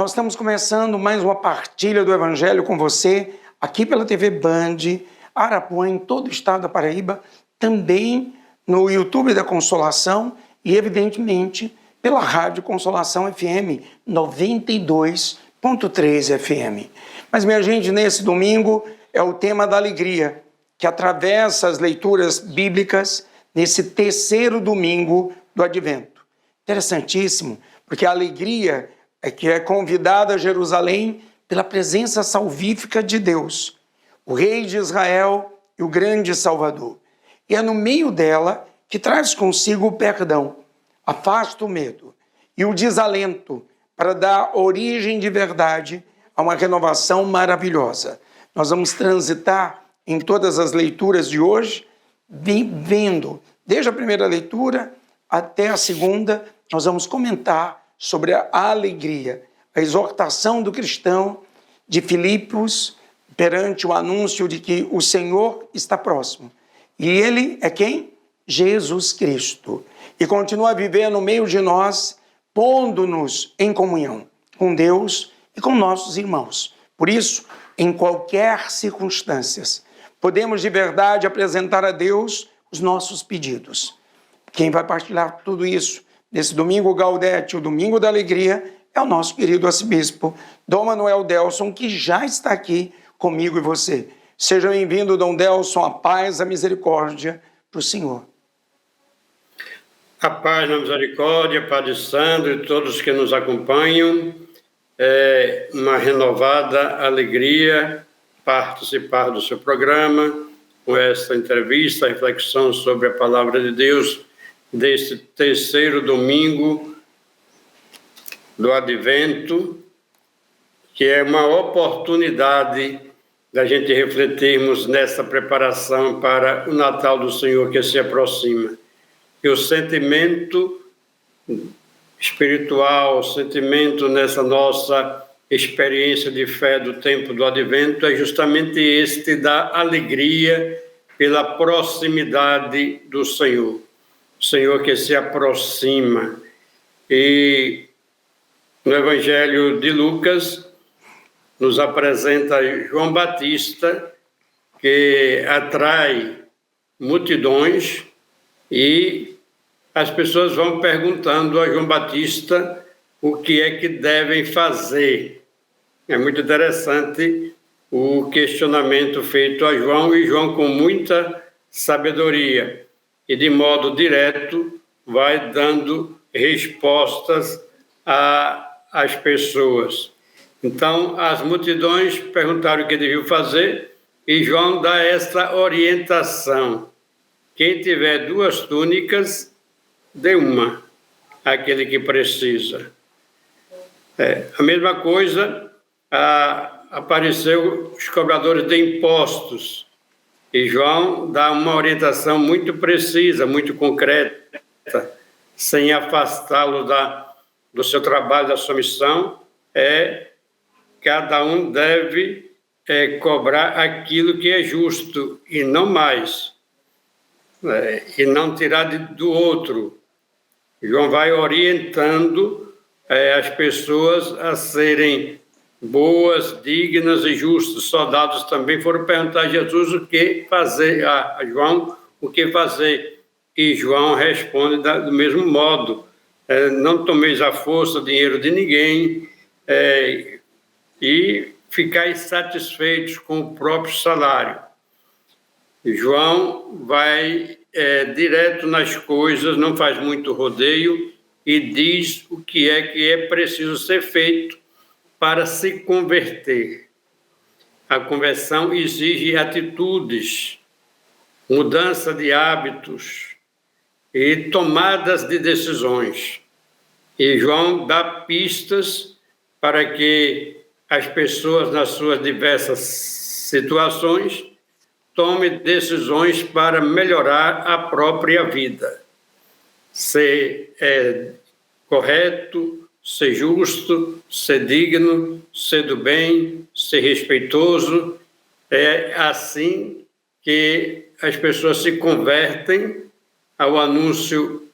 Nós estamos começando mais uma partilha do Evangelho com você, aqui pela TV Band, Arapuã, em todo o estado da Paraíba, também no YouTube da Consolação e, evidentemente, pela Rádio Consolação FM 92.3 FM. Mas, minha gente, nesse domingo é o tema da alegria, que atravessa as leituras bíblicas nesse terceiro domingo do Advento. Interessantíssimo, porque a alegria é que é convidada a Jerusalém pela presença salvífica de Deus, o Rei de Israel e o grande Salvador. E é no meio dela que traz consigo o perdão, afasta o medo e o desalento para dar origem de verdade a uma renovação maravilhosa. Nós vamos transitar em todas as leituras de hoje, vendo, desde a primeira leitura até a segunda, nós vamos comentar sobre a alegria, a exortação do cristão de Filipos perante o anúncio de que o Senhor está próximo. E Ele é quem? Jesus Cristo. E continua a viver no meio de nós, pondo-nos em comunhão com Deus e com nossos irmãos. Por isso, em qualquer circunstância, podemos de verdade apresentar a Deus os nossos pedidos. Quem vai partilhar tudo isso nesse domingo Gaudete, o domingo da alegria, é o nosso querido arcebispo Dom Manuel Delson, que já está aqui comigo e você. Seja bem-vindo, Dom Delson, a paz, a misericórdia para o Senhor. A paz, a misericórdia, Padre Sandro e todos que nos acompanham. É uma renovada alegria participar do seu programa, com essa entrevista, reflexão sobre a palavra de Deus, deste terceiro domingo do Advento, que é uma oportunidade da gente refletirmos nessa preparação para o Natal do Senhor que se aproxima. E o sentimento espiritual, o sentimento nessa nossa experiência de fé do tempo do Advento é justamente este da alegria pela proximidade do Senhor. O Senhor que se aproxima. E no Evangelho de Lucas nos apresenta João Batista, que atrai multidões e as pessoas vão perguntando a João Batista o que é que devem fazer. É muito interessante o questionamento feito a João, e João, com muita sabedoria e de modo direto, vai dando respostas às pessoas. Então, as multidões perguntaram o que deviam fazer e João dá essa orientação. Quem tiver 2 túnicas, dê uma àquele que precisa. A mesma coisa, apareceu os cobradores de impostos. E João dá uma orientação muito precisa, muito concreta, sem afastá-lo do seu trabalho, da sua missão. Cada um deve cobrar aquilo que é justo e não mais, e não tirar do outro. João vai orientando as pessoas a serem boas, dignas e justas. Soldados também foram perguntar a Jesus o que fazer, a João o que fazer. E João responde do mesmo modo: não tomeis à força o dinheiro de ninguém e ficais satisfeitos com o próprio salário. João vai direto nas coisas, não faz muito rodeio e diz o que é preciso ser feito para se converter. A conversão exige atitudes, mudança de hábitos e tomadas de decisões. E João dá pistas para que as pessoas, nas suas diversas situações, tomem decisões para melhorar a própria vida. Ser correto, ser justo, ser digno, ser do bem, ser respeitoso. É assim que as pessoas se convertem ao anúncio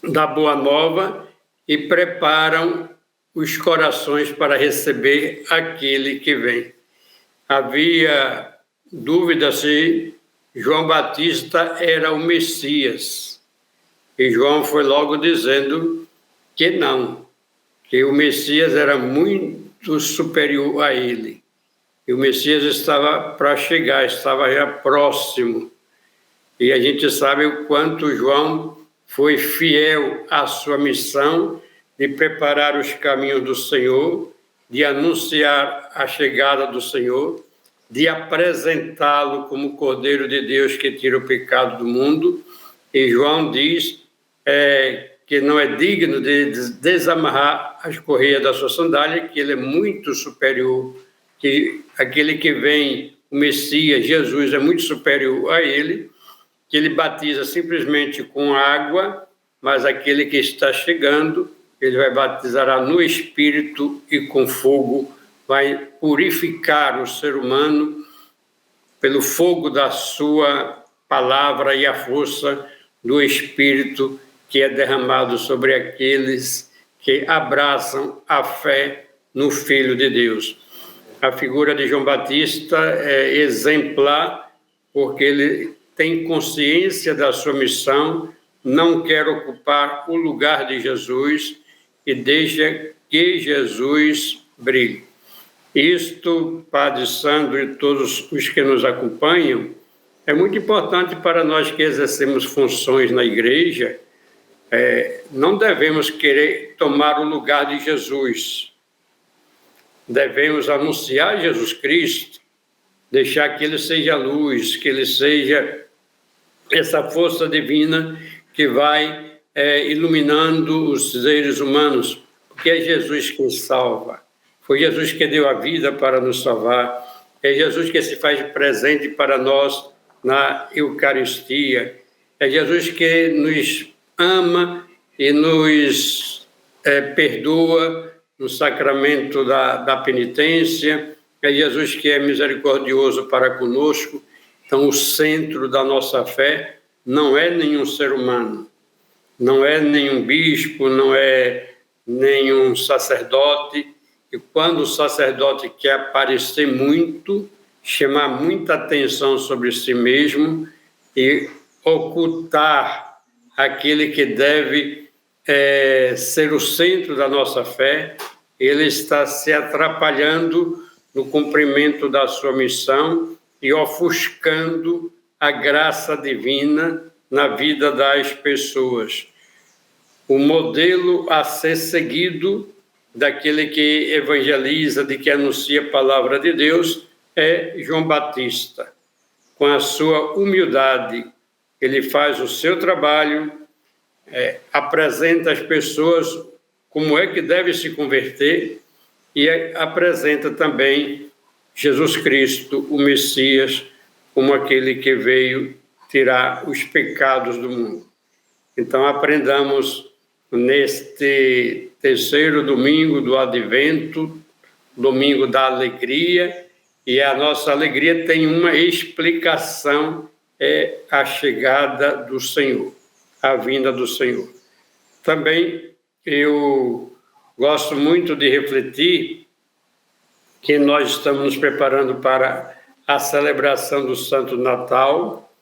da Boa Nova e preparam os corações para receber aquele que vem. Havia dúvida se João Batista era o Messias. E João foi logo dizendo que não, que o Messias era muito superior a ele. E o Messias estava para chegar, estava já próximo. E a gente sabe o quanto João foi fiel à sua missão de preparar os caminhos do Senhor, de anunciar a chegada do Senhor, de apresentá-lo como Cordeiro de Deus que tira o pecado do mundo. E João diz que não é digno de desamarrar as correias da sua sandália, que ele é muito superior, que aquele que vem, o Messias, Jesus, é muito superior a ele, que ele batiza simplesmente com água, mas aquele que está chegando, ele vai batizar no Espírito e com fogo, vai purificar o ser humano pelo fogo da sua palavra e a força do Espírito que é derramado sobre aqueles que abraçam a fé no Filho de Deus. A figura de João Batista é exemplar, porque ele tem consciência da sua missão, não quer ocupar o lugar de Jesus e deixa que Jesus brilhe. Isto, Padre Sandro e todos os que nos acompanham, é muito importante para nós que exercemos funções na igreja. Não devemos querer tomar o lugar de Jesus. Devemos anunciar Jesus Cristo, deixar que Ele seja luz, que Ele seja essa força divina que vai iluminando os seres humanos, porque é Jesus quem salva. Foi Jesus que deu a vida para nos salvar. É Jesus que se faz presente para nós na Eucaristia. É Jesus que nos ama e nos perdoa no sacramento da penitência. É Jesus que é misericordioso para conosco. Então, o centro da nossa fé não é nenhum ser humano, não é nenhum bispo, não é nenhum sacerdote. E quando o sacerdote quer aparecer muito, chamar muita atenção sobre si mesmo e ocultar aquele que deve ser o centro da nossa fé, ele está se atrapalhando no cumprimento da sua missão e ofuscando a graça divina na vida das pessoas. O modelo a ser seguido daquele que evangeliza, de que anuncia a palavra de Deus, é João Batista. Com a sua humildade, ele faz o seu trabalho, apresenta às pessoas como é que deve se converter e apresenta também Jesus Cristo, o Messias, como aquele que veio tirar os pecados do mundo. Então, aprendamos neste terceiro domingo do Advento, domingo da alegria, e a nossa alegria tem uma explicação, é a chegada do Senhor, a vinda do Senhor. Também eu gosto muito de refletir que nós estamos nos preparando para a celebração do Santo Natal,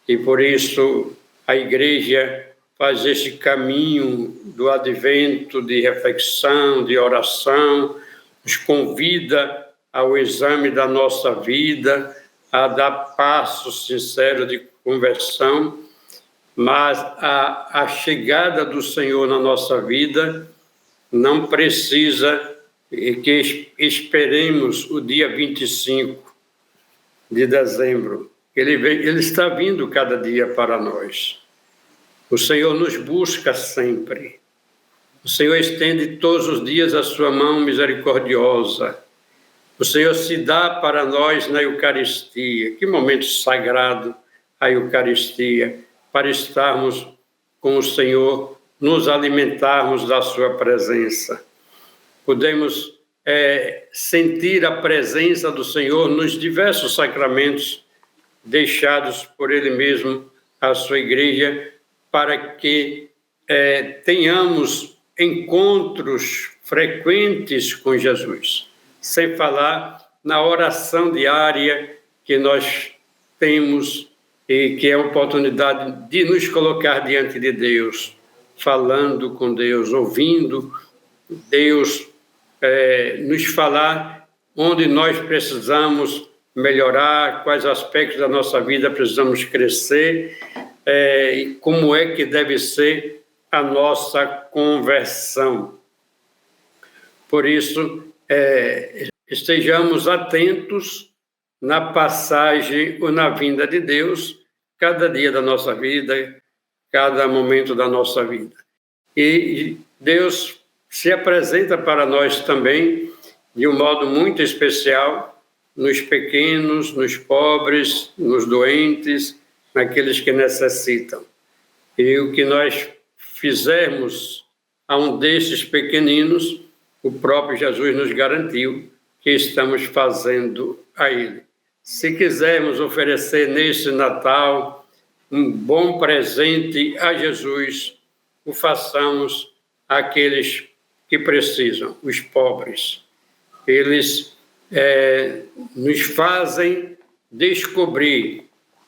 e por isso a Igreja faz esse caminho do advento, de reflexão, de oração, nos convida ao exame da nossa vida, a dar passo sincero de conversão, mas a chegada do Senhor na nossa vida não precisa que esperemos o dia 25 de dezembro. Ele está vindo cada dia para nós. O Senhor nos busca sempre. O Senhor estende todos os dias a sua mão misericordiosa. O Senhor se dá para nós na Eucaristia. Que momento sagrado a Eucaristia, para estarmos com o Senhor, nos alimentarmos da sua presença. Podemos sentir a presença do Senhor nos diversos sacramentos deixados por Ele mesmo à sua Igreja, para que tenhamos encontros frequentes com Jesus, sem falar na oração diária que nós temos e que é a oportunidade de nos colocar diante de Deus, falando com Deus, ouvindo Deus nos falar onde nós precisamos melhorar, quais aspectos da nossa vida precisamos crescer, e como é que deve ser a nossa conversão. Por isso, estejamos atentos na passagem ou na vinda de Deus, cada dia da nossa vida, cada momento da nossa vida. E Deus se apresenta para nós também de um modo muito especial, nos pequenos, nos pobres, nos doentes, naqueles que necessitam. E o que nós fizermos a um desses pequeninos, o próprio Jesus nos garantiu que estamos fazendo a ele. Se quisermos oferecer neste Natal um bom presente a Jesus, o façamos àqueles que precisam, os pobres. Eles nos fazem descobrir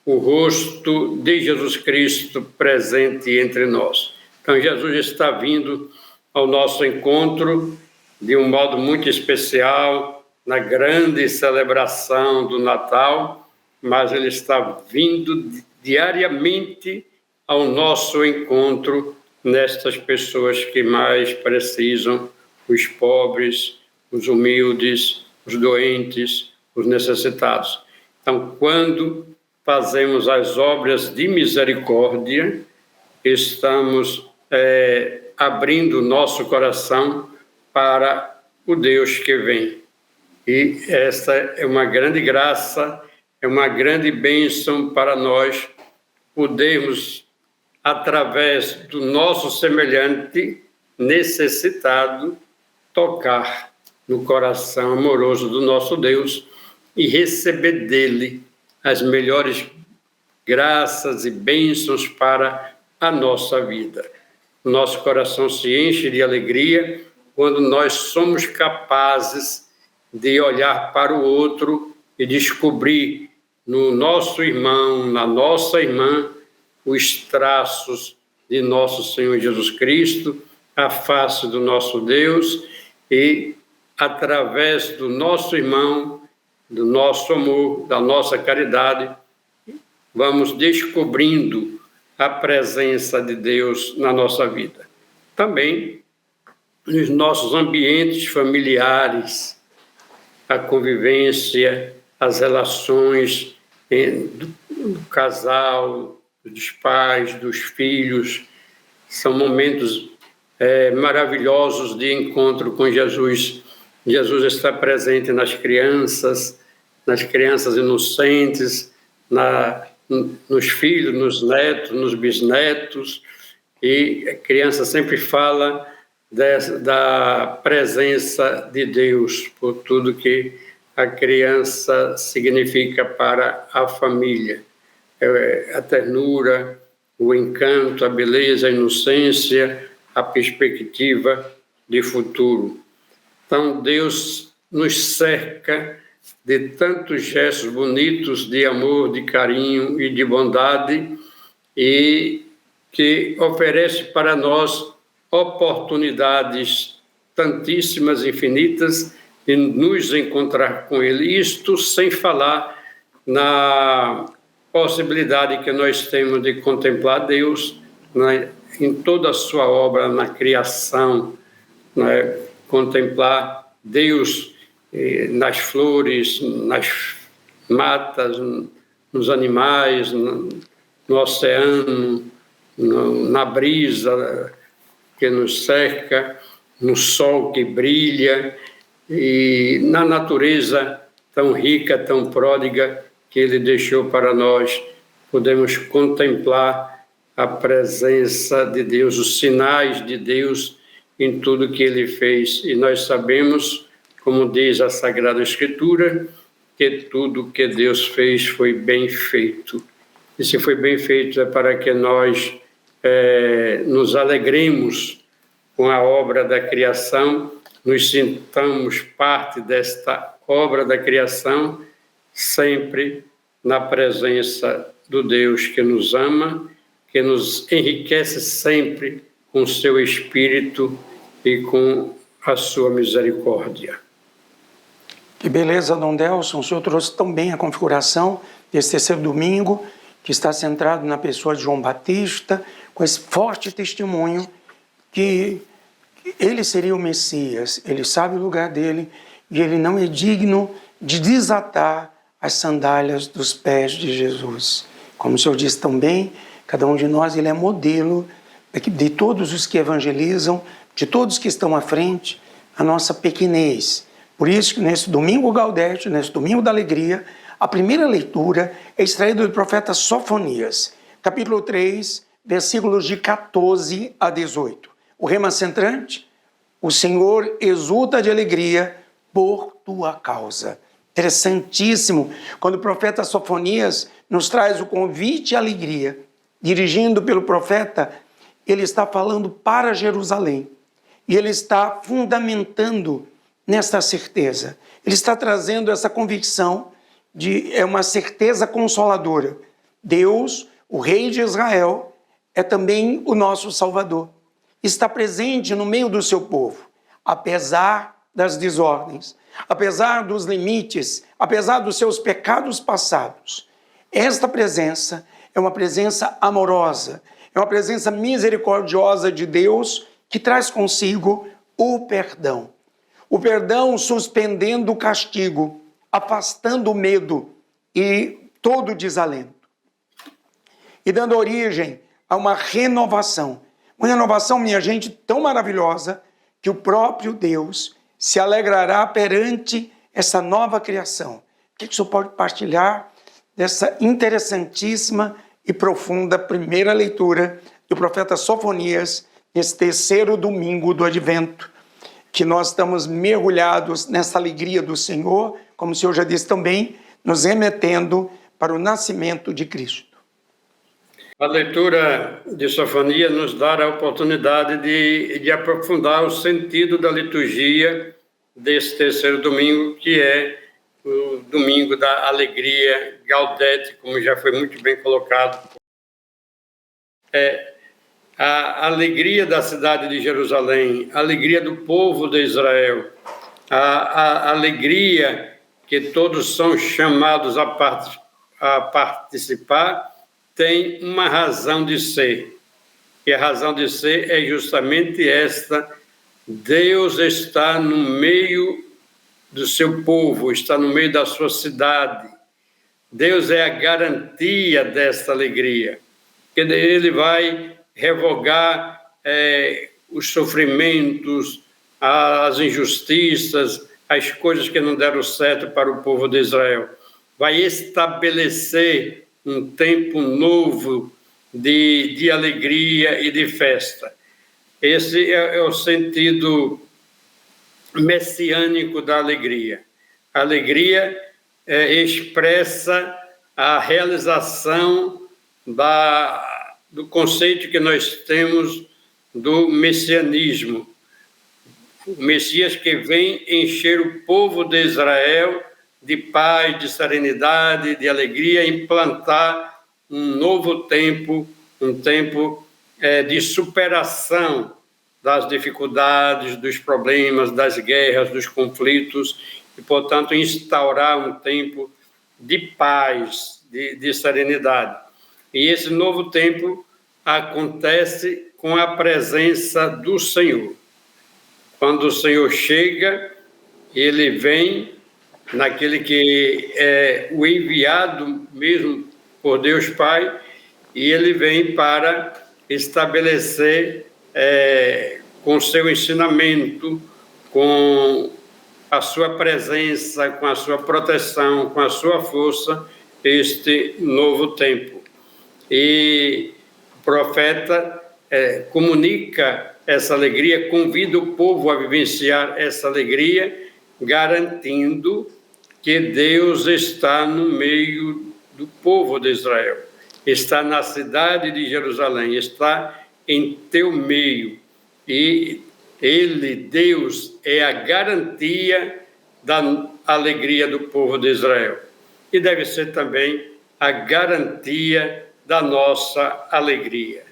o rosto de Jesus Cristo presente entre nós. Então, Jesus está vindo ao nosso encontro de um modo muito especial, na grande celebração do Natal, mas Ele está vindo diariamente ao nosso encontro nestas pessoas que mais precisam, os pobres, os humildes, os doentes, os necessitados. Então, quando fazemos as obras de misericórdia, estamos abrindo o nosso coração para o Deus que vem. E esta é uma grande graça, é uma grande bênção para nós podermos, através do nosso semelhante necessitado, tocar no coração amoroso do nosso Deus e receber dele as melhores graças e bênçãos para a nossa vida. O nosso coração se enche de alegria quando nós somos capazes de olhar para o outro e descobrir no nosso irmão, na nossa irmã, os traços de nosso Senhor Jesus Cristo, a face do nosso Deus, e através do nosso irmão, do nosso amor, da nossa caridade, vamos descobrindo a presença de Deus na nossa vida. Também nos nossos ambientes familiares, a convivência, as relações do casal, dos pais, dos filhos, são momentos maravilhosos de encontro com Jesus. Jesus está presente nas crianças inocentes, nos filhos, nos netos, nos bisnetos, e a criança sempre fala da presença de Deus, por tudo que a criança significa para a família. A ternura, o encanto, a beleza, a inocência, a perspectiva de futuro. Então, Deus nos cerca de tantos gestos bonitos de amor, de carinho e de bondade, e que oferece para nós oportunidades tantíssimas, infinitas, de nos encontrar com Ele. Isto sem falar na possibilidade que nós temos de contemplar Deus em toda a sua obra, na criação, contemplar Deus nas flores, nas matas, nos animais, no oceano, na brisa que nos cerca, no sol que brilha e na natureza tão rica, tão pródiga que Ele deixou para nós. Podemos contemplar a presença de Deus, os sinais de Deus em tudo que Ele fez. E nós sabemos, como diz a Sagrada Escritura, que tudo que Deus fez foi bem feito. E se foi bem feito é para que nós nos alegremos com a obra da criação, nos sintamos parte desta obra da criação, sempre na presença do Deus que nos ama, que nos enriquece sempre com seu Espírito e com a sua misericórdia. Que beleza, Dom Delson, o senhor trouxe tão bem a configuração desse terceiro domingo, que está centrado na pessoa de João Batista, com esse forte testemunho que ele seria o Messias, ele sabe o lugar dele e ele não é digno de desatar as sandálias dos pés de Jesus. Como o senhor disse também, cada um de nós ele é modelo de todos os que evangelizam, de todos que estão à frente, a nossa pequenez. Por isso que nesse domingo Gaudete, nesse domingo da alegria, a primeira leitura é extraída do profeta Sofonias, capítulo 3, versículos de 14 a 18. O rema centrante: o Senhor exulta de alegria por tua causa. Interessantíssimo, quando o profeta Sofonias nos traz o convite à alegria, dirigindo pelo profeta, ele está falando para Jerusalém. E ele está fundamentando nesta certeza. Ele está trazendo essa convicção é uma certeza consoladora. Deus, o Rei de Israel, é também o nosso Salvador. Está presente no meio do seu povo, apesar das desordens, apesar dos limites, apesar dos seus pecados passados. Esta presença é uma presença amorosa, é uma presença misericordiosa de Deus que traz consigo o perdão. O perdão suspendendo o castigo, afastando o medo e todo o desalento. E dando origem a uma renovação. Uma renovação, minha gente, tão maravilhosa que o próprio Deus se alegrará perante essa nova criação. O que o senhor pode partilhar dessa interessantíssima e profunda primeira leitura do profeta Sofonias, nesse terceiro domingo do Advento, que nós estamos mergulhados nessa alegria do Senhor, como o senhor já disse também, nos remetendo para o nascimento de Cristo. A leitura de Sofonias nos dá a oportunidade de aprofundar o sentido da liturgia desse terceiro domingo, que é o domingo da alegria, Gaudete, como já foi muito bem colocado. A alegria da cidade de Jerusalém, a alegria do povo de Israel, a alegria que todos são chamados a participar, tem uma razão de ser. E a razão de ser é justamente esta: Deus está no meio do seu povo, está no meio da sua cidade. Deus é a garantia desta alegria. Ele vai revogar os sofrimentos, as injustiças, as coisas que não deram certo para o povo de Israel. Vai estabelecer um tempo novo de alegria e de festa. Esse é o sentido messiânico da alegria. A alegria expressa a realização do conceito que nós temos do messianismo. O Messias que vem encher o povo de Israel de paz, de serenidade, de alegria, implantar um novo tempo, um tempo de superação das dificuldades, dos problemas, das guerras, dos conflitos, e, portanto, instaurar um tempo de paz, de serenidade. E esse novo tempo acontece com a presença do Senhor. Quando o Senhor chega, ele vem naquele que é o enviado mesmo por Deus Pai, e ele vem para estabelecer com seu ensinamento, com a sua presença, com a sua proteção, com a sua força, este novo tempo. E o profeta comunica essa alegria, convida o povo a vivenciar essa alegria, garantindo que Deus está no meio do povo de Israel, está na cidade de Jerusalém, está em teu meio. e Ele, Deus, é a garantia da alegria do povo de Israel. E deve ser também a garantia da nossa alegria.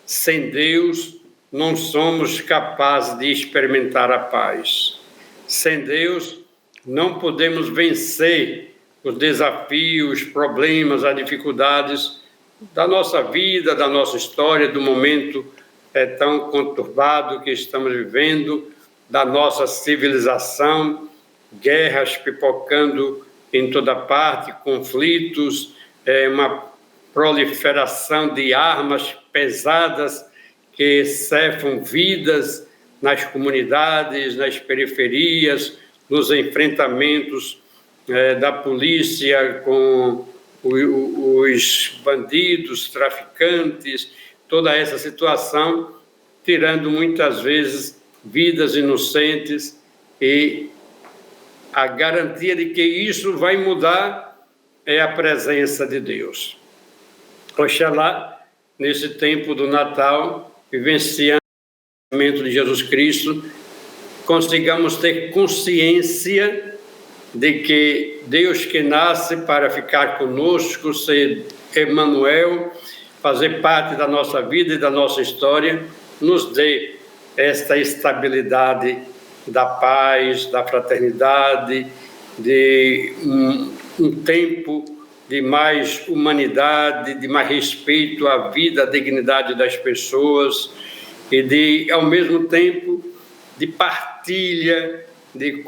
Sem Deus, não somos capazes de experimentar a paz. Sem Deus, não podemos vencer os desafios, os problemas, as dificuldades da nossa vida, da nossa história, do momento tão conturbado que estamos vivendo, da nossa civilização, guerras pipocando em toda parte, conflitos, uma proliferação de armas pesadas que cefam vidas nas comunidades, nas periferias, nos enfrentamentos da polícia com os bandidos, traficantes, toda essa situação, tirando muitas vezes vidas inocentes, e a garantia de que isso vai mudar é a presença de Deus. Oxalá, nesse tempo do Natal, vivenciando o nascimento de Jesus Cristo, consigamos ter consciência de que Deus que nasce para ficar conosco, ser Emmanuel, fazer parte da nossa vida e da nossa história, nos dê esta estabilidade da paz, da fraternidade, de um tempo de mais humanidade, de mais respeito à vida, à dignidade das pessoas e de, ao mesmo tempo, de partilha, de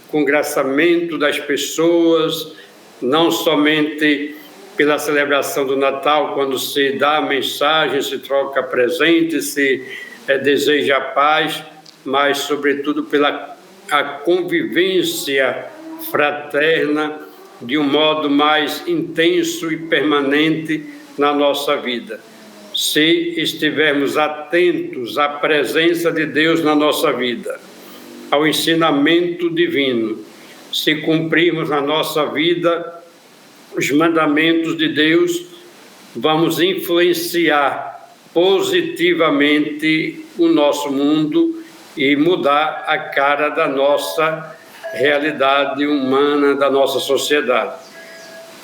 congraçamento das pessoas, não somente pela celebração do Natal, quando se dá a mensagem, se troca presente, se deseja a paz, mas, sobretudo, pela a convivência fraterna de um modo mais intenso e permanente na nossa vida. Se estivermos atentos à presença de Deus na nossa vida, ao ensinamento divino, se cumprirmos na nossa vida os mandamentos de Deus, vamos influenciar positivamente o nosso mundo e mudar a cara da nossa realidade humana, da nossa sociedade.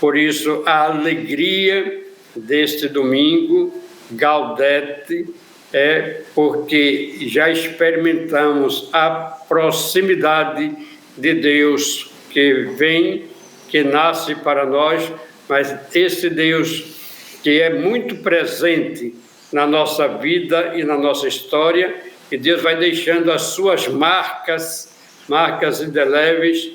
Por isso, a alegria deste domingo, Gaudete, é porque já experimentamos a proximidade de Deus que vem, que nasce para nós, mas esse Deus que é muito presente na nossa vida e na nossa história, e Deus vai deixando as suas marcas indeléveis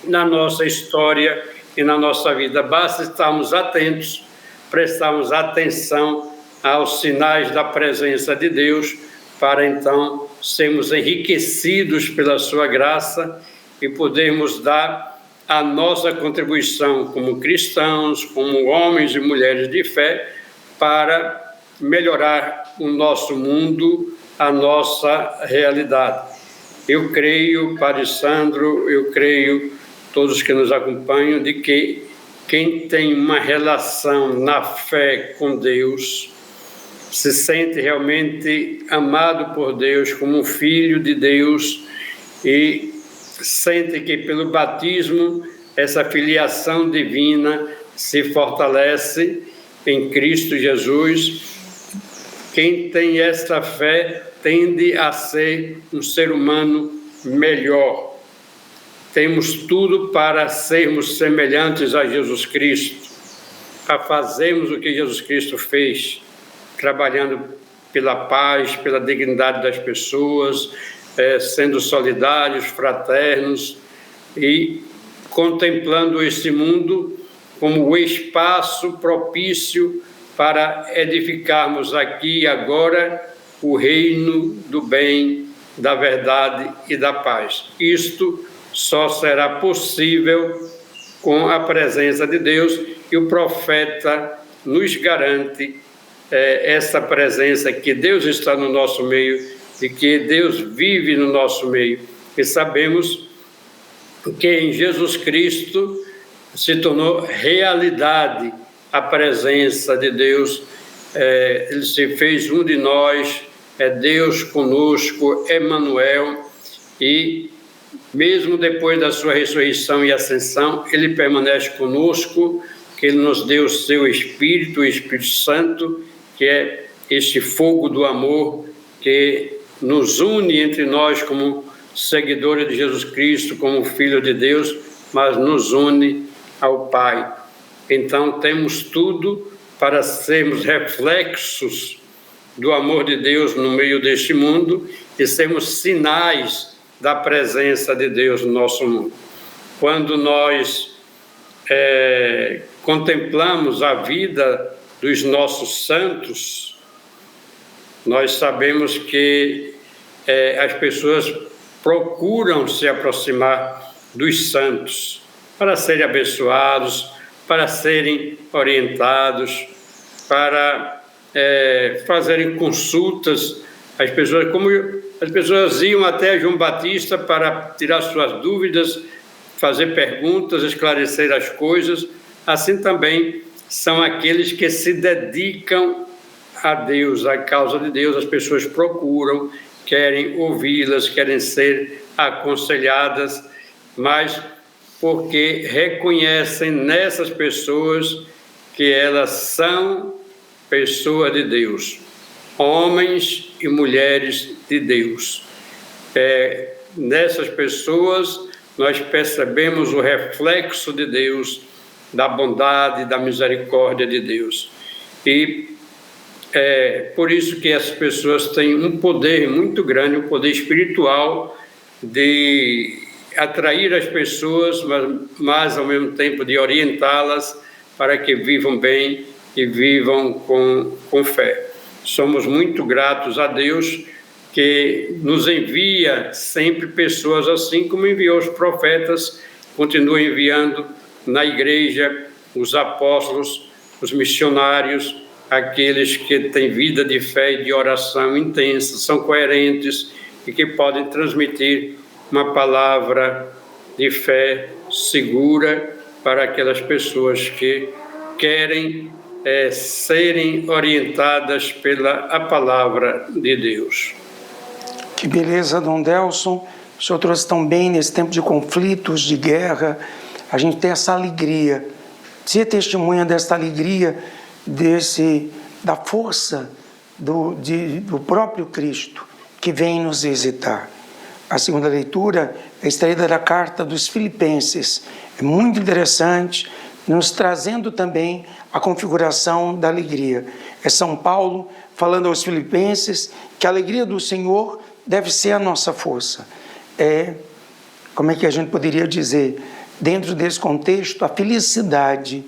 na nossa história e na nossa vida. Basta estarmos atentos, prestarmos atenção aos sinais da presença de Deus, para então sermos enriquecidos pela sua graça e podermos dar a nossa contribuição como cristãos, como homens e mulheres de fé, para melhorar o nosso mundo, a nossa realidade. Eu creio, Padre Sandro, eu creio, todos que nos acompanham, de que quem tem uma relação na fé com Deus se sente realmente amado por Deus, como um filho de Deus, e sente que pelo batismo essa filiação divina se fortalece em Cristo Jesus. Quem tem esta fé tende a ser um ser humano melhor. Temos tudo para sermos semelhantes a Jesus Cristo, a fazermos o que Jesus Cristo fez, trabalhando pela paz, pela dignidade das pessoas, sendo solidários, fraternos e contemplando esse mundo como o espaço propício para edificarmos aqui e agora o reino do bem, da verdade e da paz. Isto só será possível com a presença de Deus, e o profeta nos garante essa presença, que Deus está no nosso meio e que Deus vive no nosso meio. E sabemos que em Jesus Cristo se tornou realidade a presença de Deus. Ele se fez um de nós, é Deus conosco, Emanuel, e mesmo depois da sua ressurreição e ascensão, ele permanece conosco, que ele nos deu o seu Espírito, o Espírito Santo, que é este fogo do amor que nos une entre nós como seguidores de Jesus Cristo, como Filho de Deus, mas nos une ao Pai. Então temos tudo para sermos reflexos do amor de Deus no meio deste mundo e sermos sinais da presença de Deus no nosso mundo. Quando nós contemplamos a vida dos nossos santos, nós sabemos que as pessoas procuram se aproximar dos santos para serem abençoados, para serem orientados, para fazerem consultas. As pessoas iam até João Batista para tirar suas dúvidas, fazer perguntas, esclarecer as coisas. Assim também são aqueles que se dedicam a Deus, à causa de Deus. As pessoas procuram, querem ouvi-las, querem ser aconselhadas, mas porque reconhecem nessas pessoas que elas são pessoas de Deus, homens e mulheres de Deus. Nessas pessoas nós percebemos o reflexo de Deus, da bondade, da misericórdia de Deus. E por isso que as pessoas têm um poder muito grande, um poder espiritual de atrair as pessoas, mas ao mesmo tempo de orientá-las para que vivam bem e vivam com fé. Somos muito gratos a Deus que nos envia sempre pessoas assim como enviou os profetas, continua enviando na igreja os apóstolos, os missionários, aqueles que têm vida de fé e de oração intensa, são coerentes e que podem transmitir uma palavra de fé segura para aquelas pessoas que querem serem orientadas pela palavra de Deus. Que beleza, Dom Delson. O senhor trouxe tão bem nesse tempo de conflitos, de guerra. A gente tem essa alegria. Ser testemunha dessa alegria, da força do próprio Cristo que vem nos visitar. A segunda leitura é extraída da carta dos Filipenses. É muito interessante, nos trazendo também a configuração da alegria. É São Paulo falando aos Filipenses que a alegria do Senhor deve ser a nossa força. Como é que a gente poderia dizer? Dentro desse contexto, a felicidade,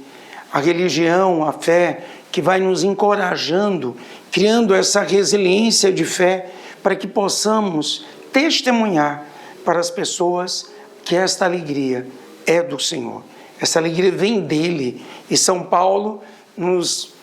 a religião, a fé, que vai nos encorajando, criando essa resiliência de fé para que possamos testemunhar para as pessoas que esta alegria é do Senhor. Essa alegria vem dele. E São Paulo nos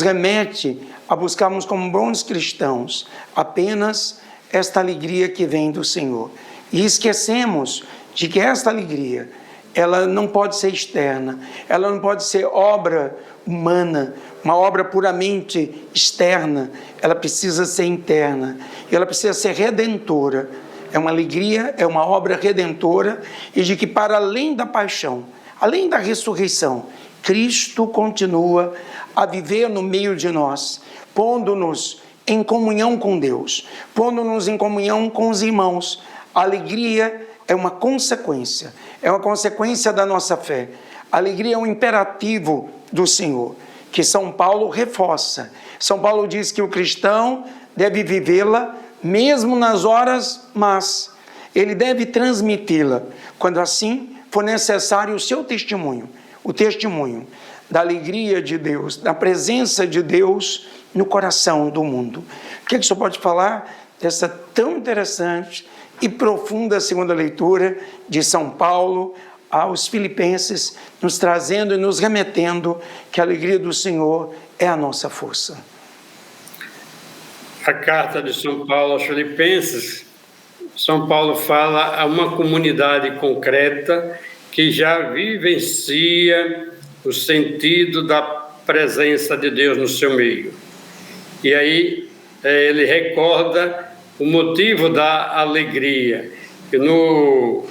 remete a buscarmos como bons cristãos apenas esta alegria que vem do Senhor. E esquecemos de que esta alegria, ela não pode ser externa, ela não pode ser obra humana, uma obra puramente externa, ela precisa ser interna, ela precisa ser redentora. É uma alegria, é uma obra redentora, e de que para além da paixão, além da ressurreição, Cristo continua a viver no meio de nós, pondo-nos em comunhão com Deus, pondo-nos em comunhão com os irmãos. A alegria é uma consequência da nossa fé. A alegria é um imperativo do Senhor, que São Paulo reforça. São Paulo diz que o cristão deve vivê-la mesmo nas horas más. Ele deve transmiti-la quando assim for necessário o seu testemunho, o testemunho da alegria de Deus, da presença de Deus no coração do mundo. O que o senhor pode falar dessa tão interessante e profunda segunda leitura de São Paulo aos Filipenses, nos trazendo e nos remetendo que a alegria do Senhor é a nossa força? A carta de São Paulo aos Filipenses, São Paulo fala a uma comunidade concreta que já vivencia o sentido da presença de Deus no seu meio. E aí ele recorda o motivo da alegria. E no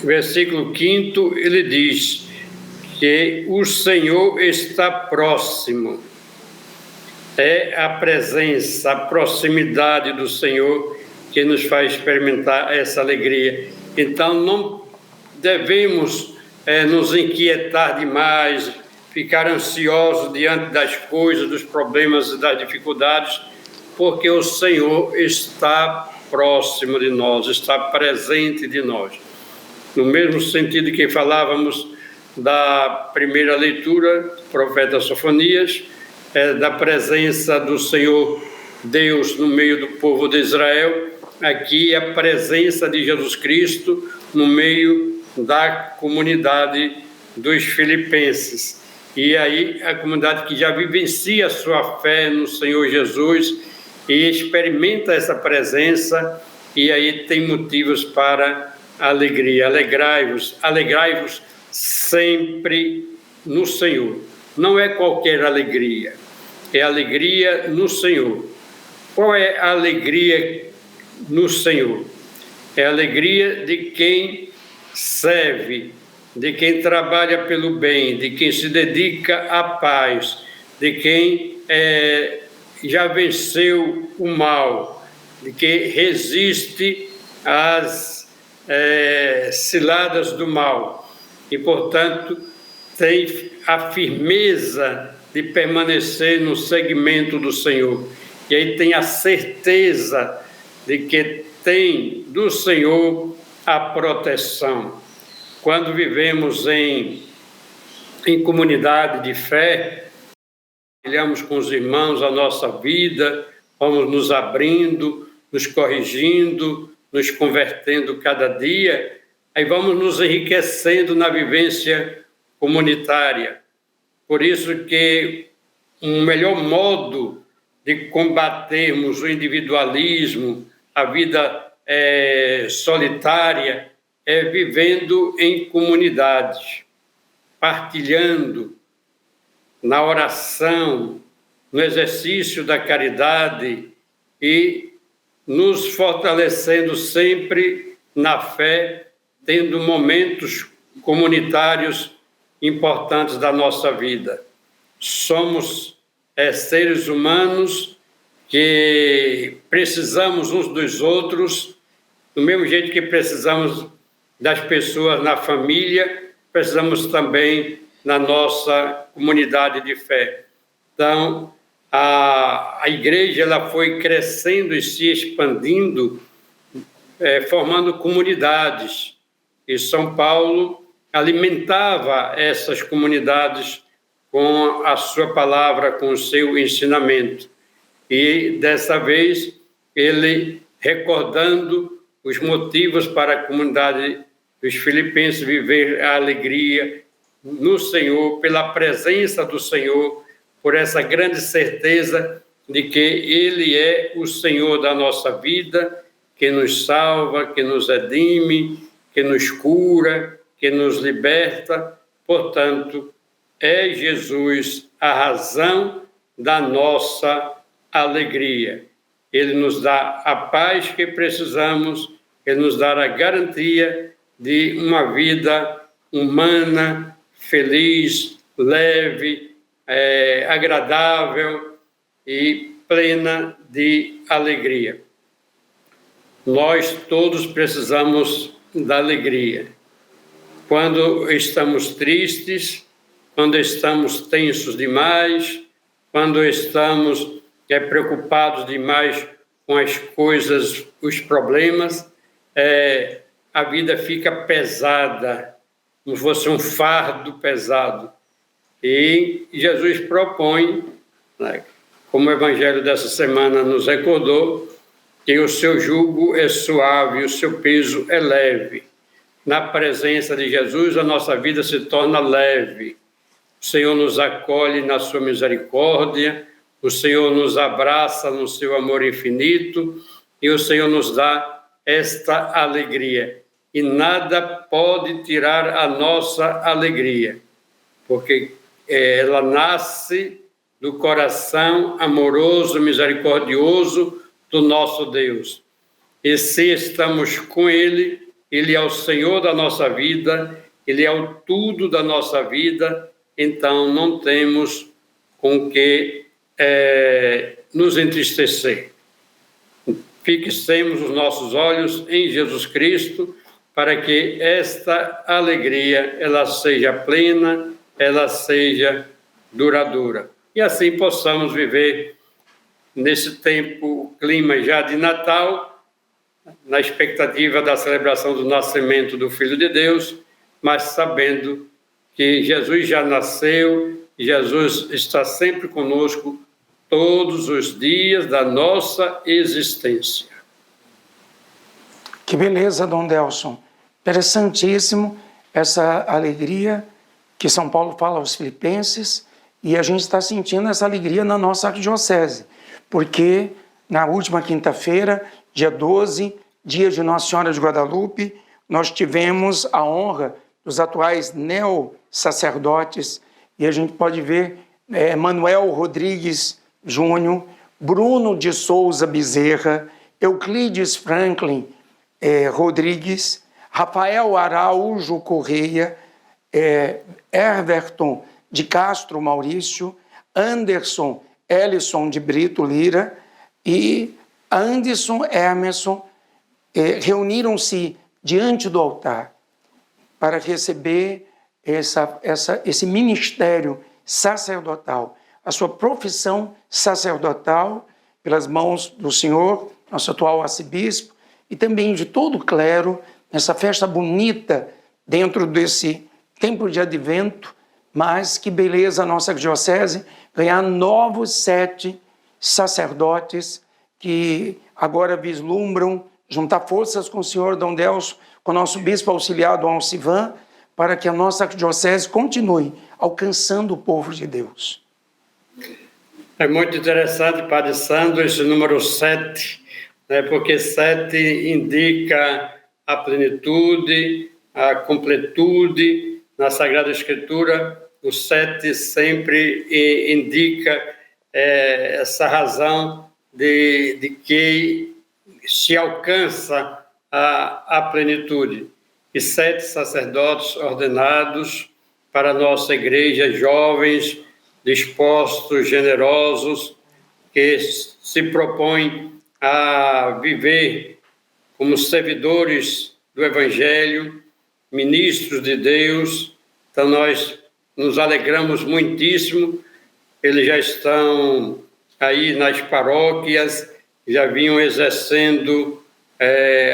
versículo 5 ele diz que o Senhor está próximo. É a presença, a proximidade do Senhor que nos faz experimentar essa alegria. Então não devemos nos inquietar demais, ficar ansiosos diante das coisas, dos problemas e das dificuldades, porque o Senhor está próximo de nós, está presente de nós. No mesmo sentido que falávamos da primeira leitura do profeta Sofonias, da presença do Senhor Deus no meio do povo de Israel, aqui a presença de Jesus Cristo no meio da comunidade dos filipenses. E aí a comunidade que já vivencia a sua fé no Senhor Jesus e experimenta essa presença, e aí tem motivos para alegria. Alegrai-vos sempre no Senhor. Não é qualquer alegria, é alegria no Senhor. Qual é a alegria no Senhor? É a alegria de quem serve, de quem trabalha pelo bem, de quem se dedica à paz, de quem já venceu o mal, de quem resiste às ciladas do mal e, portanto, tem a firmeza de permanecer no segmento do Senhor. E aí tem a certeza de que tem do Senhor a proteção. Quando vivemos em comunidade de fé, compartilhamos com os irmãos a nossa vida, vamos nos abrindo, nos corrigindo, nos convertendo cada dia, aí vamos nos enriquecendo na vivência comunitária. Por isso que um melhor modo de combatermos o individualismo, a vida solitária, é vivendo em comunidade, partilhando na oração, no exercício da caridade e nos fortalecendo sempre na fé, tendo momentos comunitários importantes da nossa vida. Somos seres humanos que precisamos uns dos outros, do mesmo jeito que precisamos das pessoas na família, precisamos também na nossa comunidade de fé. Então, a igreja ela foi crescendo e se expandindo, formando comunidades. E São Paulo alimentava essas comunidades com a sua palavra, com o seu ensinamento. E, dessa vez, ele recordando os motivos para a comunidade dos filipenses viver a alegria no Senhor, pela presença do Senhor, por essa grande certeza de que Ele é o Senhor da nossa vida, que nos salva, que nos redime, que nos cura, que nos liberta. Portanto, é Jesus a razão da nossa alegria. Ele nos dá a paz que precisamos, Ele nos dá a garantia de uma vida humana, feliz, leve, agradável e plena de alegria. Nós todos precisamos da alegria. Quando estamos tristes, quando estamos tensos demais, quando estamos preocupados demais com as coisas, os problemas, a vida fica pesada, como se fosse um fardo pesado. E Jesus propõe, né, como o Evangelho dessa semana nos recordou, que o seu jugo é suave, o seu peso é leve. Na presença de Jesus, a nossa vida se torna leve. O Senhor nos acolhe na sua misericórdia, o Senhor nos abraça no seu amor infinito e o Senhor nos dá esta alegria. E nada pode tirar a nossa alegria, porque ela nasce do coração amoroso, misericordioso do nosso Deus. E se estamos com Ele, Ele é o Senhor da nossa vida, Ele é o tudo da nossa vida, então não temos com que nos entristecer. Fixemos os nossos olhos em Jesus Cristo, para que esta alegria ela seja plena, ela seja duradoura. E assim possamos viver nesse tempo, clima já de Natal, na expectativa da celebração do nascimento do Filho de Deus, mas sabendo que Jesus já nasceu, Jesus está sempre conosco todos os dias da nossa existência. Que beleza, Dom Delson. Interessantíssimo essa alegria que São Paulo fala aos filipenses, e a gente está sentindo essa alegria na nossa arquidiocese, porque na última quinta-feira, dia 12, dia de Nossa Senhora de Guadalupe, nós tivemos a honra dos atuais neo-sacerdotes, e a gente pode ver Manuel Rodrigues Júnior, Bruno de Souza Bezerra, Euclides Franklin Rodrigues, Rafael Araújo Correia, Everton de Castro Maurício, Anderson Ellison de Brito Lira e Anderson Emerson reuniram-se diante do altar para receber esse ministério sacerdotal, a sua profissão sacerdotal pelas mãos do Senhor, nosso atual arcebispo, e também de todo o clero, nessa festa bonita dentro desse tempo de advento. Mas que beleza a nossa diocese ganhar novos 7 sacerdotes que agora vislumbram juntar forças com o senhor Dom Delson, com o nosso bispo auxiliar Dom Alcivan, para que a nossa diocese continue alcançando o povo de Deus. É muito interessante, Padre Sandro, esse número 7, né, porque 7 indica a plenitude, a completude. Na Sagrada Escritura, o 7 sempre indica essa razão de que se alcança a plenitude. E 7 sacerdotes ordenados para a nossa igreja, jovens, dispostos, generosos, que se propõem a viver como servidores do Evangelho, ministros de Deus. Então nós nos alegramos muitíssimo. Eles já estão aí nas paróquias, já vinham exercendo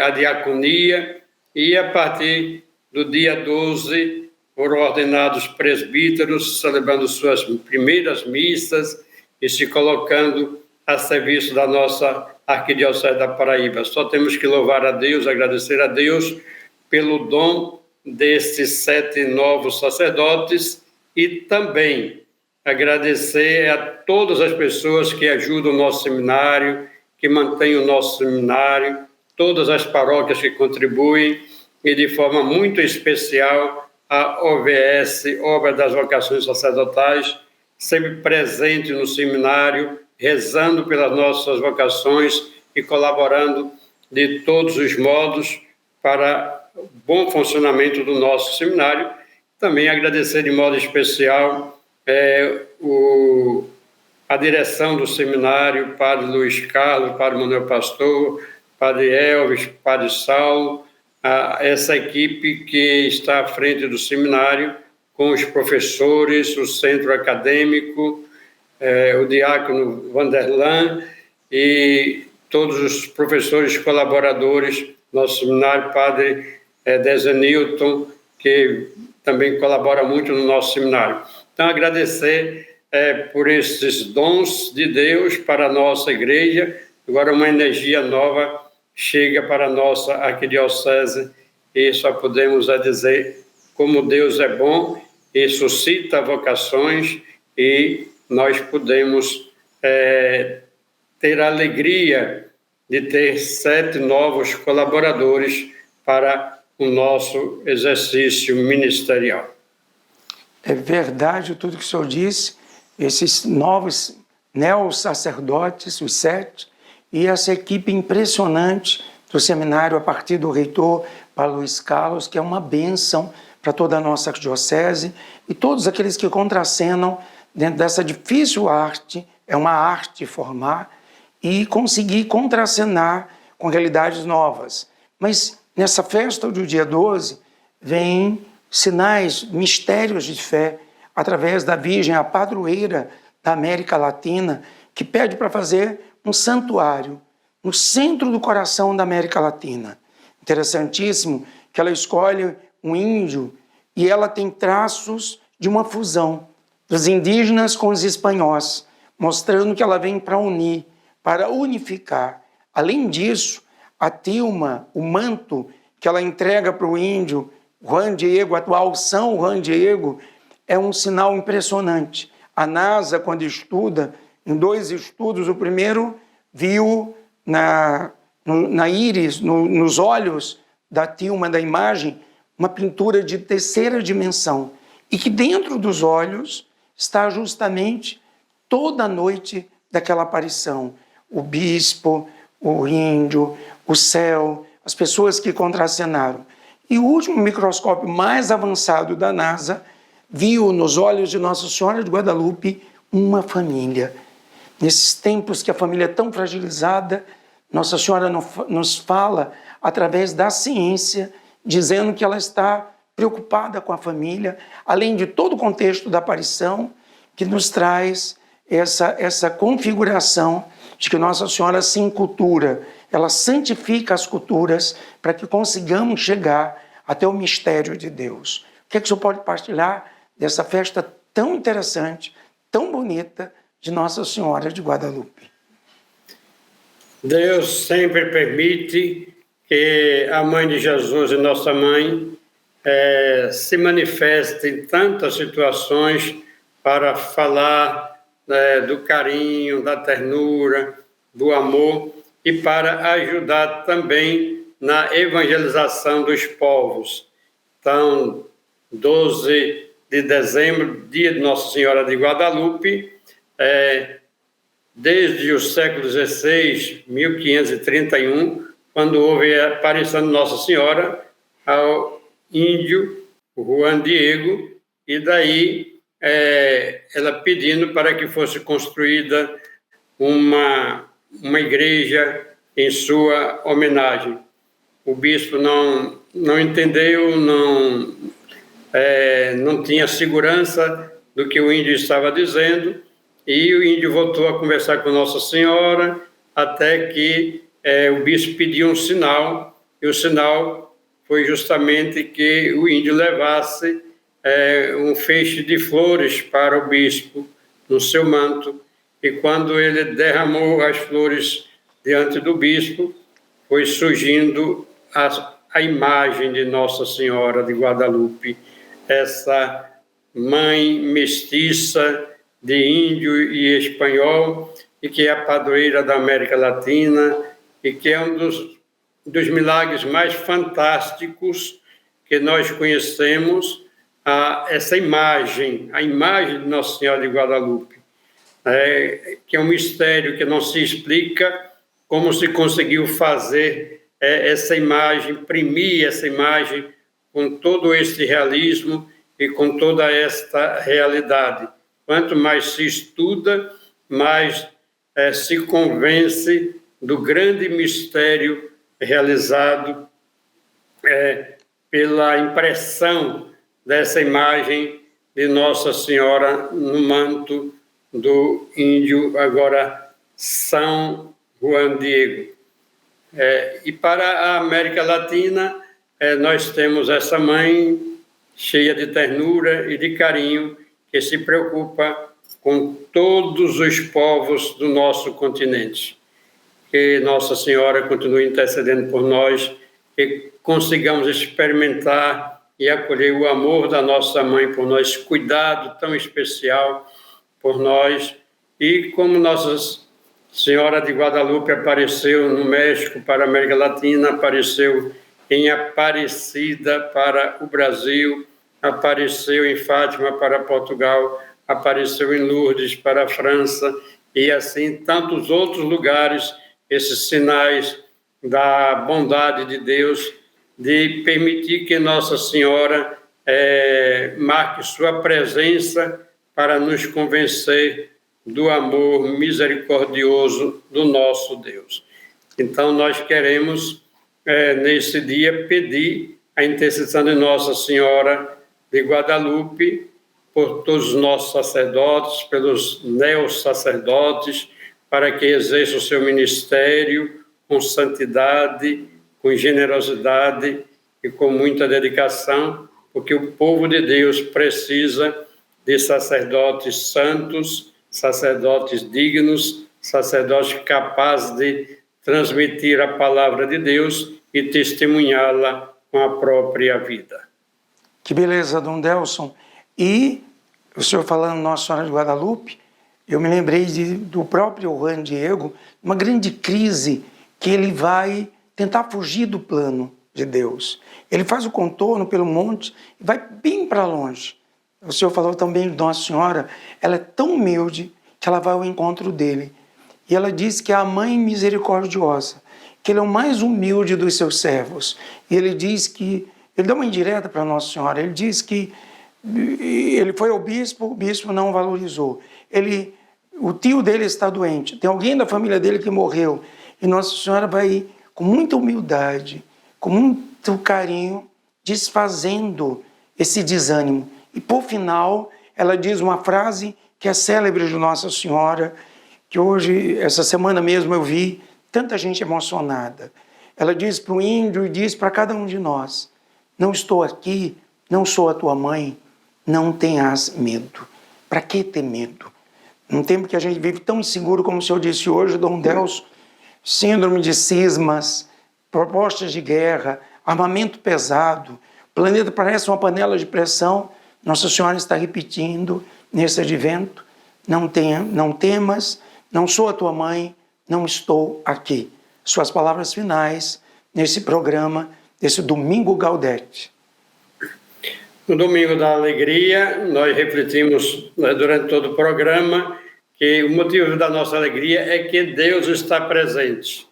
a diaconia, e a partir do dia 12 foram ordenados presbíteros, celebrando suas primeiras missas e se colocando a serviço da nossa Arquidiocese da Paraíba. Só temos que louvar a Deus, agradecer a Deus pelo dom destes 7 novos sacerdotes, e também agradecer a todas as pessoas que ajudam o nosso seminário, que mantêm o nosso seminário, todas as paróquias que contribuem, e de forma muito especial a OVS, Obra das Vocações Sacerdotais, sempre presente no seminário, rezando pelas nossas vocações e colaborando de todos os modos para o bom funcionamento do nosso seminário. Também agradecer de modo especial a direção do seminário, Padre Luiz Carlos, Padre Manuel Pastor, Padre Elvis, Padre Saulo, essa equipe que está à frente do seminário, com os professores, o centro acadêmico, o diácono Vanderlan e todos os professores colaboradores do nosso seminário, Padre Dezenilton, que também colabora muito no nosso seminário. Então, agradecer por esses dons de Deus para a nossa igreja. Agora uma energia nova chega para a nossa arquidiocese, e só podemos dizer como Deus é bom e suscita vocações, e nós podemos ter a alegria de ter 7 novos colaboradores para o nosso exercício ministerial. É verdade tudo que o senhor disse. esses novos neo-sacerdotes, os 7, e essa equipe impressionante do seminário a partir do reitor Paulo Luiz Carlos, que é uma bênção para toda a nossa diocese, e todos aqueles que contracenam dentro dessa difícil arte, é uma arte formar, e conseguir contracenar com realidades novas. Mas nessa festa do dia 12, vem sinais, mistérios de fé, através da Virgem, a padroeira da América Latina, que pede para fazer um santuário no centro do coração da América Latina. Interessantíssimo que ela escolhe um índio e ela tem traços de uma fusão dos indígenas com os espanhóis, mostrando que ela vem para unir, para unificar. Além disso, a tilma, o manto que ela entrega para o índio Juan Diego, atual São Juan Diego, é um sinal impressionante. A NASA, quando estuda, em 2 estudos, o primeiro viu na íris, nos olhos da tilma, da imagem, uma pintura de 3ª dimensão, e que dentro dos olhos está justamente toda a noite daquela aparição. O bispo, o índio, o céu, as pessoas que contracenaram. E o último microscópio mais avançado da NASA viu nos olhos de Nossa Senhora de Guadalupe uma família. Nesses tempos que a família é tão fragilizada, Nossa Senhora nos fala através da ciência, dizendo que ela está preocupada com a família, além de todo o contexto da aparição, que nos traz essa configuração de que Nossa Senhora se encultura, ela santifica as culturas para que consigamos chegar até o mistério de Deus. O que é que o senhor pode partilhar dessa festa tão interessante, tão bonita, de Nossa Senhora de Guadalupe? Deus sempre permite que a Mãe de Jesus e Nossa Mãe se manifeste em tantas situações para falar do carinho, da ternura, do amor e para ajudar também na evangelização dos povos. Então, 12 de dezembro, dia de Nossa Senhora de Guadalupe, desde o século XVI, 1531, quando houve a aparição de Nossa Senhora ao índio Juan Diego, e daí ela pedindo para que fosse construída uma igreja em sua homenagem. O bispo não entendeu, não tinha segurança do que o índio estava dizendo, e o índio voltou a conversar com Nossa Senhora, até que o bispo pediu um sinal, e o sinal foi justamente que o índio levasse um feixe de flores para o bispo no seu manto, e quando ele derramou as flores diante do bispo, foi surgindo a imagem de Nossa Senhora de Guadalupe, essa mãe mestiça de índio e espanhol, e que é a padroeira da América Latina, e que é um dos milagres mais fantásticos que nós conhecemos, essa imagem, a imagem de Nossa Senhora de Guadalupe, que é um mistério que não se explica como se conseguiu fazer essa imagem, imprimir essa imagem com todo esse realismo e com toda esta realidade. Quanto mais se estuda, mais se convence do grande mistério realizado pela impressão dessa imagem de Nossa Senhora no manto do índio, agora São Juan Diego. E para a América Latina, nós temos essa mãe cheia de ternura e de carinho, que se preocupa com todos os povos do nosso continente. Que Nossa Senhora continue intercedendo por nós, que consigamos experimentar e acolher o amor da nossa mãe por nós, esse cuidado tão especial por nós. E como Nossa Senhora de Guadalupe apareceu no México para a América Latina, apareceu em Aparecida para o Brasil, apareceu em Fátima para Portugal, apareceu em Lourdes para a França, e assim tantos outros lugares, esses sinais da bondade de Deus, de permitir que Nossa Senhora marque sua presença para nos convencer do amor misericordioso do nosso Deus. Então, nós queremos, nesse dia, pedir a intercessão de Nossa Senhora de Guadalupe por todos os nossos sacerdotes, pelos neos-sacerdotes, para que exerçam o seu ministério com santidade, com generosidade e com muita dedicação, porque o povo de Deus precisa de sacerdotes santos, sacerdotes dignos, sacerdotes capazes de transmitir a palavra de Deus e testemunhá-la com a própria vida. Que beleza, Dom Delson. E o senhor falando Nossa Senhora de Guadalupe, eu me lembrei do próprio Juan Diego, uma grande crise que ele vai tentar fugir do plano de Deus. Ele faz o contorno pelo monte e vai bem para longe. O senhor falou também de Nossa Senhora, ela é tão humilde que ela vai ao encontro dele. E ela diz que é a mãe misericordiosa, que ele é o mais humilde dos seus servos. E ele diz que, ele dá uma indireta para Nossa Senhora, ele diz que ele foi ao bispo, o bispo não valorizou. O tio dele está doente, tem alguém da família dele que morreu. E Nossa Senhora vai, com muita humildade, com muito carinho, desfazendo esse desânimo. E, por final, ela diz uma frase que é célebre de Nossa Senhora, que hoje, essa semana mesmo, eu vi tanta gente emocionada. Ela diz para o índio e diz para cada um de nós: não estou aqui, não sou a tua mãe, não tenhas medo. Para que ter medo? Num tempo que a gente vive tão inseguro, como o senhor disse hoje, Dom Delson, síndrome de cismas, propostas de guerra, armamento pesado, o planeta parece uma panela de pressão. Nossa Senhora está repetindo nesse advento: não temas, não sou a tua mãe, não estou aqui. Suas palavras finais nesse programa, nesse Domingo Gaudete. No Domingo da Alegria, nós refletimos durante todo o programa que o motivo da nossa alegria é que Deus está presente.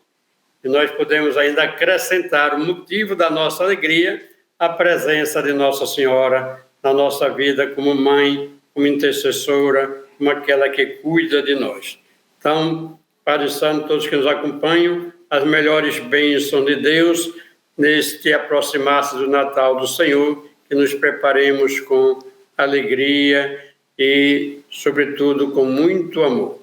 E nós podemos ainda acrescentar o motivo da nossa alegria, a presença de Nossa Senhora na nossa vida como mãe, como intercessora, como aquela que cuida de nós. Então, Padre Santo, todos que nos acompanham, as melhores bênçãos de Deus neste aproximar-se do Natal do Senhor, que nos preparemos com alegria e, sobretudo, com muito amor.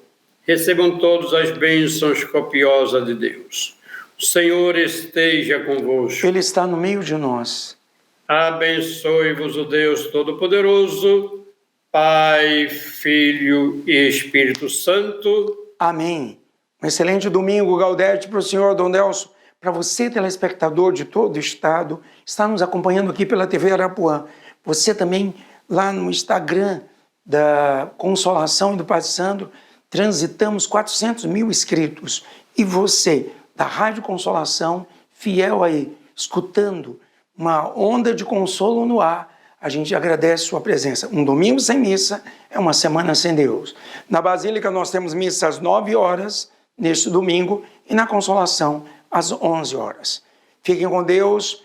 Recebam todos as bênçãos copiosas de Deus. O Senhor esteja convosco. Ele está no meio de nós. Abençoe-vos o Deus Todo-Poderoso, Pai, Filho e Espírito Santo. Amém. Um excelente domingo, Gaudete, para o senhor Dom Delson. Para você, telespectador de todo o estado, está nos acompanhando aqui pela TV Arapuã. Você também, lá no Instagram da Consolação e do Padre Sandro, transitamos 400 mil inscritos. E você, da Rádio Consolação, fiel aí, escutando uma onda de consolo no ar, a gente agradece sua presença. Um domingo sem missa é uma semana sem Deus. Na Basílica nós temos missa às 9 horas, neste domingo, e na Consolação, às 11 horas. Fiquem com Deus,